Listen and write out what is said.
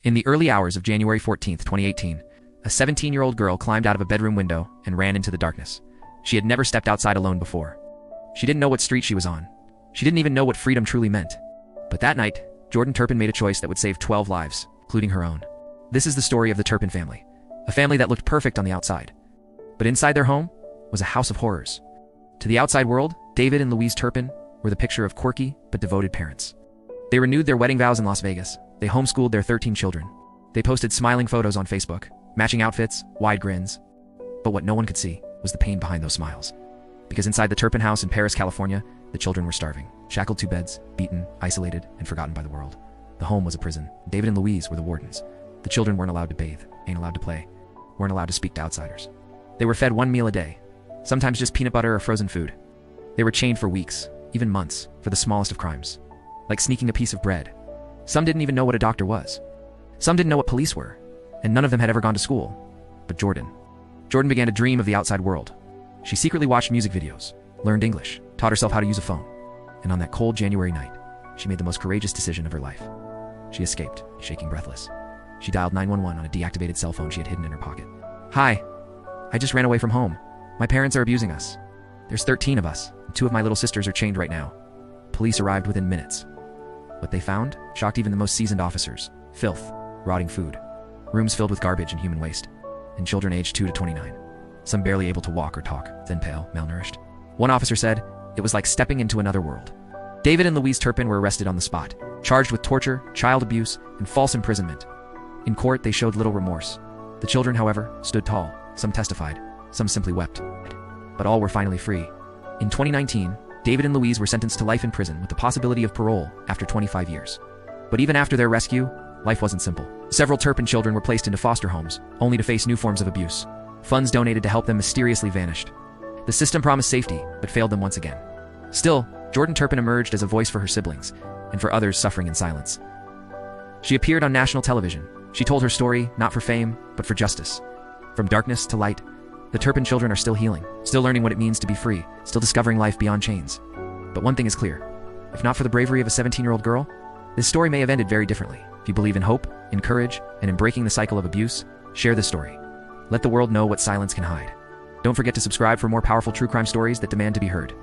In the early hours of January 14th, 2018, a 17-year-old girl climbed out of a bedroom window and ran into the darkness. She had never stepped outside alone before. She didn't know what street she was on. She didn't even know what freedom truly meant. But that night, Jordan Turpin made a choice that would save 12 lives, including her own. This is the story of the Turpin family, a family that looked perfect on the outside. But inside their home was a house of horrors. To the outside world, David and Louise Turpin were the picture of quirky but devoted parents. They renewed their wedding vows in Las Vegas. They homeschooled their 13 children. They posted smiling photos on Facebook, matching outfits, wide grins. But what no one could see was the pain behind those smiles. Because inside the Turpin house in Paris, California, the children were starving, shackled to beds, beaten, isolated, and forgotten by the world. The home was a prison. David and Louise were the wardens. The children weren't allowed to bathe, ain't allowed to play, weren't allowed to speak to outsiders. They were fed one meal a day, sometimes just peanut butter or frozen food. They were chained for weeks, even months, for the smallest of crimes, like sneaking a piece of bread. Some didn't even know what a doctor was. Some didn't know what police were, and none of them had ever gone to school. But Jordan began to dream of the outside world. She secretly watched music videos, learned English, taught herself how to use a phone. And on that cold January night, she made the most courageous decision of her life. She escaped, shaking breathless. She dialed 911 on a deactivated cell phone she had hidden in her pocket. "Hi, I just ran away from home. My parents are abusing us. There's 13 of us, and 2 of my little sisters are chained right now." Police arrived within minutes. What they found shocked even the most seasoned officers. Filth, rotting food, rooms filled with garbage and human waste, and children aged 2 to 29. Some barely able to walk or talk, thin, pale, malnourished. One officer said, "It was like stepping into another world." David and Louise Turpin were arrested on the spot, charged with torture, child abuse, and false imprisonment. In court, they showed little remorse. The children, however, stood tall. Some testified, some simply wept. But all were finally free. In 2019, David and Louise were sentenced to life in prison with the possibility of parole after 25 years. But even after their rescue, life wasn't simple. Several Turpin children were placed into foster homes, only to face new forms of abuse. Funds donated to help them mysteriously vanished. The system promised safety, but failed them once again. Still, Jordan Turpin emerged as a voice for her siblings, and for others suffering in silence. She appeared on national television. She told her story, not for fame, but for justice. From darkness to light, the Turpin children are still healing, still learning what it means to be free, still discovering life beyond chains. But one thing is clear. If not for the bravery of a 17-year-old girl, this story may have ended very differently. If you believe in hope, in courage, and in breaking the cycle of abuse, share this story. Let the world know what silence can hide. Don't forget to subscribe for more powerful true crime stories that demand to be heard.